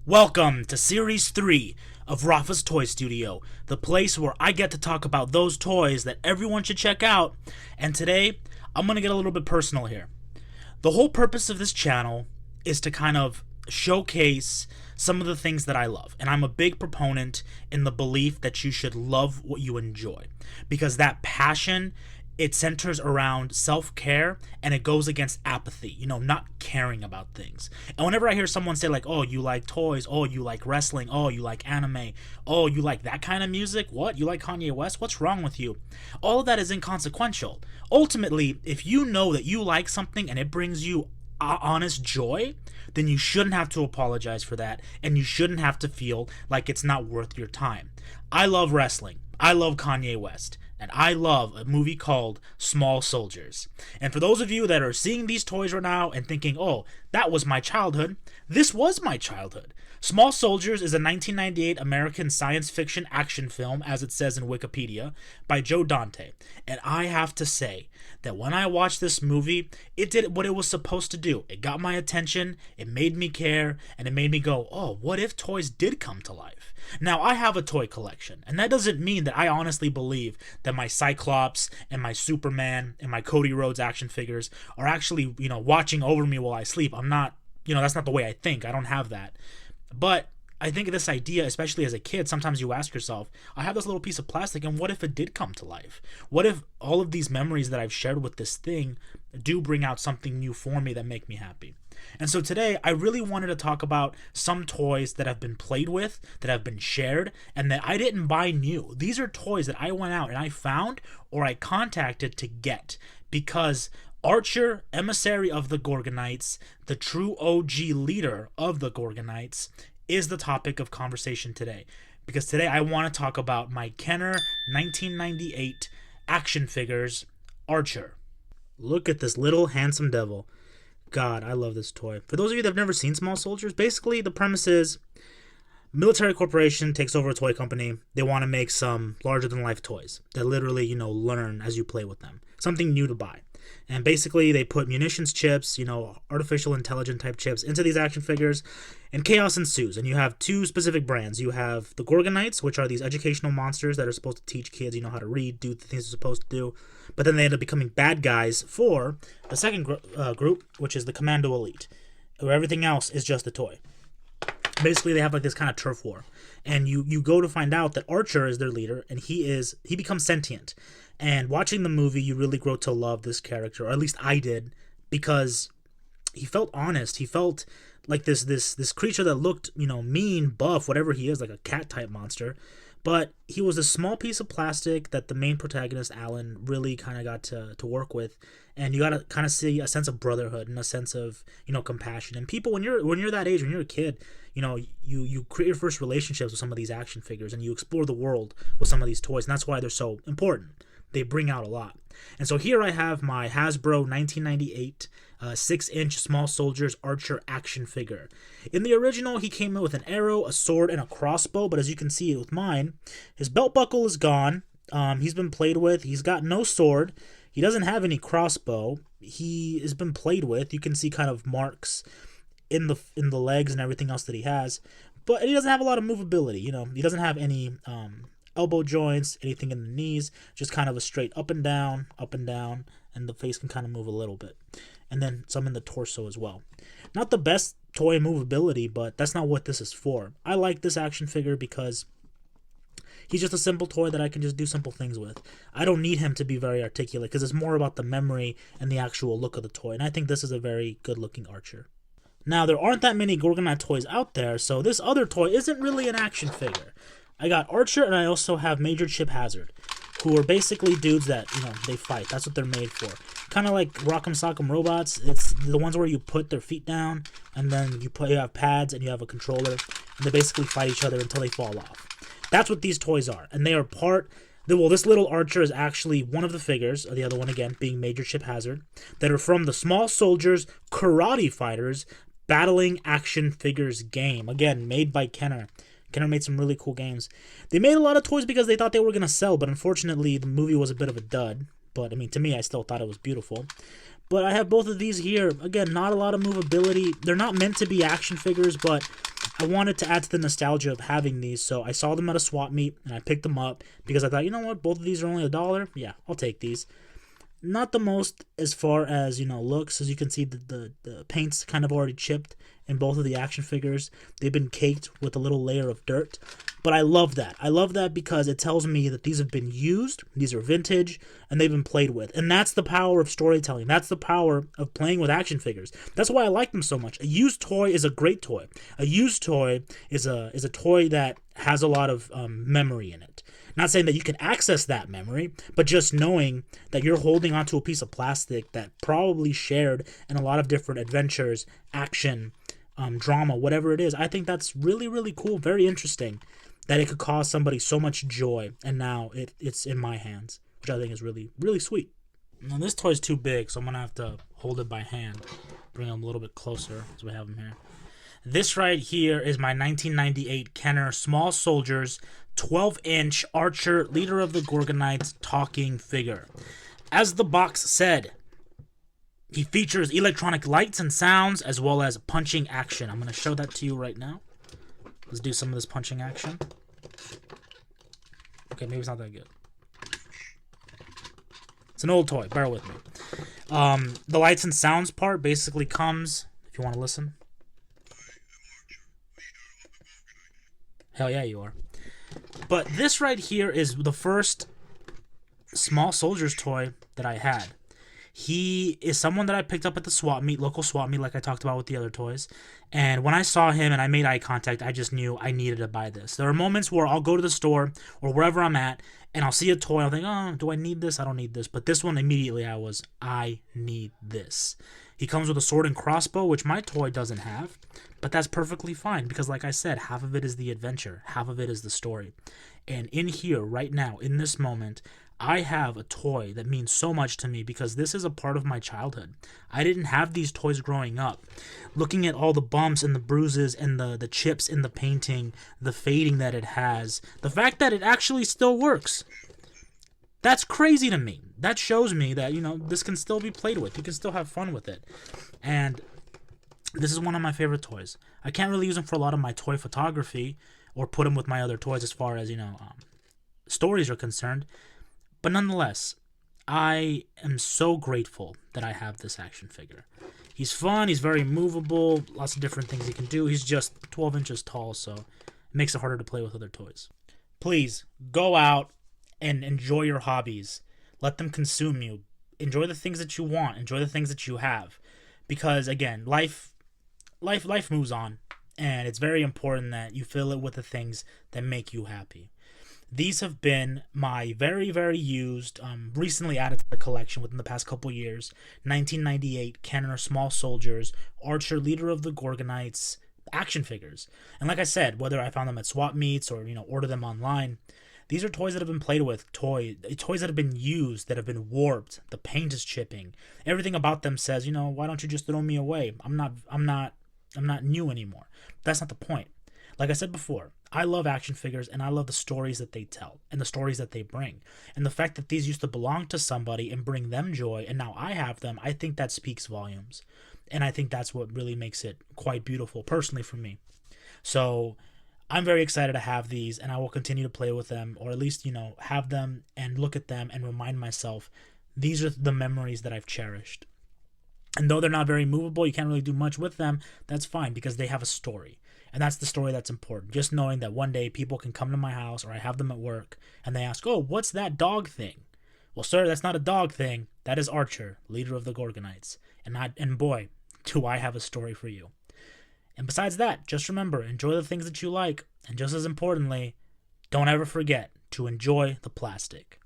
Welcome to Series 3 of Rafa's Toy Studio, the place where I get to talk about those toys that everyone should check out, and today, I'm going to get a little bit personal here. The whole purpose of this channel is to kind of showcase some of the things that I love, and I'm a big proponent in the belief that you should love what you enjoy, because that passion, it centers around self-care and it goes against apathy, not caring about things. And whenever I hear someone say like, oh, you like toys, oh, you like wrestling, oh, you like anime, oh, you like that kind of music, what, you like Kanye West, what's wrong with you? All of that is inconsequential. Ultimately, if you know that you like something and it brings you honest joy, then you shouldn't have to apologize for that, and you shouldn't have to feel like it's not worth your time. I love wrestling. I love Kanye West. And I love a movie called Small Soldiers. And for those of you that are seeing these toys right now and thinking, oh, that was my childhood, this was my childhood. Small Soldiers is a 1998 American science fiction action film, as it says in Wikipedia, by Joe Dante. And I have to say that when I watched this movie, it did what it was supposed to do. It got my attention, it made me care, and it made me go, oh, what if toys did come to life? Now, I have a toy collection, and that doesn't mean that I honestly believe that my Cyclops and my Superman and my Cody Rhodes action figures are actually, watching over me while I sleep. I'm not, that's not the way I think. I don't have that. But I think this idea, especially as a kid, sometimes you ask yourself, I have this little piece of plastic, and what if it did come to life? What if all of these memories that I've shared with this thing do bring out something new for me that make me happy? And so today, I really wanted to talk about some toys that have been played with, that have been shared, and that I didn't buy new. These are toys that I went out and I found or I contacted to get because Archer, emissary of the Gorgonites, the true OG leader of the Gorgonites, is the topic of conversation today. Because today I want to talk about my Kenner 1998 action figures, Archer. Look at this little handsome devil. God, I love this toy. For those of you that have never seen Small Soldiers, basically the premise is military corporation takes over a toy company. They want to make some larger-than-life toys that literally, learn as you play with them. Something new to buy. And basically they put munitions chips, artificial intelligence type chips into these action figures, and chaos ensues. And you have two specific brands. You have the Gorgonites, which are these educational monsters that are supposed to teach kids, how to read, do the things they're supposed to do. But then they end up becoming bad guys for the second group, which is the Commando Elite, where everything else is just a toy. Basically, they have like this kind of turf war, and you go to find out that Archer is their leader, and he becomes sentient. And watching the movie, you really grow to love this character, or at least I did, because he felt honest. He felt like this creature that looked, mean, buff, whatever he is, like a cat type monster. But he was a small piece of plastic that the main protagonist, Alan, really kind of got to work with. And you got to kind of see a sense of brotherhood and a sense of, compassion. And people, when you're that age, when you're a kid, you create your first relationships with some of these action figures, and you explore the world with some of these toys. And that's why they're so important. They bring out a lot. And so here I have my Hasbro 1998 6-inch Small Soldiers Archer action figure. In the original, he came in with an arrow, a sword, and a crossbow, but as you can see with mine, his belt buckle is gone. He's been played with. He's got no sword. He doesn't have any crossbow. He has been played with. You can see kind of marks in the legs and everything else that he has, but he doesn't have a lot of movability. He doesn't have any elbow joints, anything in the knees, just kind of a straight up and down, and the face can kind of move a little bit. And then some in the torso as well. Not the best toy movability, but that's not what this is for. I like this action figure because he's just a simple toy that I can just do simple things with. I don't need him to be very articulate because it's more about the memory and the actual look of the toy. And I think this is a very good looking Archer. Now, there aren't that many Gorgonite toys out there, so this other toy isn't really an action figure. I got Archer, and I also have Major Chip Hazard, who are basically dudes that, they fight. That's what they're made for. Kind of like Rock'em Sock'em Robots. It's the ones where you put their feet down, and then you have pads, and you have a controller, and they basically fight each other until they fall off. That's what these toys are, and they are this little Archer is actually one of the figures, the other one, again, being Major Chip Hazard, that are from the Small Soldiers Karate Fighters Battling Action Figures game. Again, made by Kenner. Kenner made some really cool games. They made a lot of toys because they thought they were going to sell, but unfortunately the movie was a bit of a dud. But, to me, I still thought it was beautiful. But I have both of these here. Again, not a lot of movability. They're not meant to be action figures, but I wanted to add to the nostalgia of having these, so I saw them at a swap meet, and I picked them up because I thought, you know what, both of these are only $1. Yeah, I'll take these. Not the most as far as, looks. As you can see, the paint's kind of already chipped in both of the action figures. They've been caked with a little layer of dirt. But I love that. I love that because it tells me that these have been used, these are vintage, and they've been played with. And that's the power of storytelling. That's the power of playing with action figures. That's why I like them so much. A used toy is a great toy. A used toy is a toy that has a lot of memory in it. Not saying that you can access that memory, but just knowing that you're holding onto a piece of plastic that probably shared in a lot of different adventures, action, drama, whatever it is. I think that's really, really cool, very interesting, that it could cause somebody so much joy, and now it's in my hands, which I think is really, really sweet. Now this toy's too big, so I'm going to have to hold it by hand, bring him a little bit closer as we have him here. This right here is my 1998 Kenner Small Soldiers 12-inch Archer Leader of the Gorgonites talking figure. As the box said, he features electronic lights and sounds as well as punching action. I'm going to show that to you right now. Let's do some of this punching action. Okay, maybe it's not that good. It's an old toy, bear with me. The lights and sounds part basically comes, if you want to listen. Hell yeah, you are. But this right here is the first Small Soldiers toy that I had. He is someone that I picked up at the swap meet, local swap meet, like I talked about with the other toys. And when I saw him and I made eye contact, I just knew I needed to buy this. There are moments where I'll go to the store or wherever I'm at, and I'll see a toy, I'll think, oh, do I need this? I don't need this. But this one, immediately I need this. He comes with a sword and crossbow, which my toy doesn't have. But that's perfectly fine because, like I said, half of it is the adventure. Half of it is the story. And in here, right now, in this moment, I have a toy that means so much to me because this is a part of my childhood. I didn't have these toys growing up. Looking at all the bumps and the bruises and the chips in the painting, the fading that it has, the fact that it actually still works. That's crazy to me. That shows me that, this can still be played with. You can still have fun with it. And this is one of my favorite toys. I can't really use them for a lot of my toy photography or put them with my other toys as far as, stories are concerned. But nonetheless, I am so grateful that I have this action figure. He's fun, he's very movable, lots of different things he can do. He's just 12 inches tall, so it makes it harder to play with other toys. Please, go out and enjoy your hobbies. Let them consume you. Enjoy the things that you want. Enjoy the things that you have. Because, again, life moves on. And it's very important that you fill it with the things that make you happy. These have been my very, very used, recently added to the collection within the past couple years, 1998 Kenner Small Soldiers, Archer Leader of the Gorgonites action figures. And like I said, whether I found them at swap meets or, order them online, these are toys that have been played with, toys that have been used, that have been warped. The paint is chipping. Everything about them says, why don't you just throw me away? I'm not new anymore. That's not the point. Like I said before, I love action figures and I love the stories that they tell and the stories that they bring. And the fact that these used to belong to somebody and bring them joy and now I have them, I think that speaks volumes. And I think that's what really makes it quite beautiful, personally for me. So I'm very excited to have these and I will continue to play with them, or at least, have them and look at them and remind myself these are the memories that I've cherished. And though they're not very movable, you can't really do much with them, that's fine because they have a story. And that's the story that's important. Just knowing that one day people can come to my house or I have them at work and they ask, oh, what's that dog thing? Well, sir, that's not a dog thing. That is Archer, leader of the Gorgonites. And boy, do I have a story for you. And besides that, just remember, enjoy the things that you like. And just as importantly, don't ever forget to enjoy the plastic.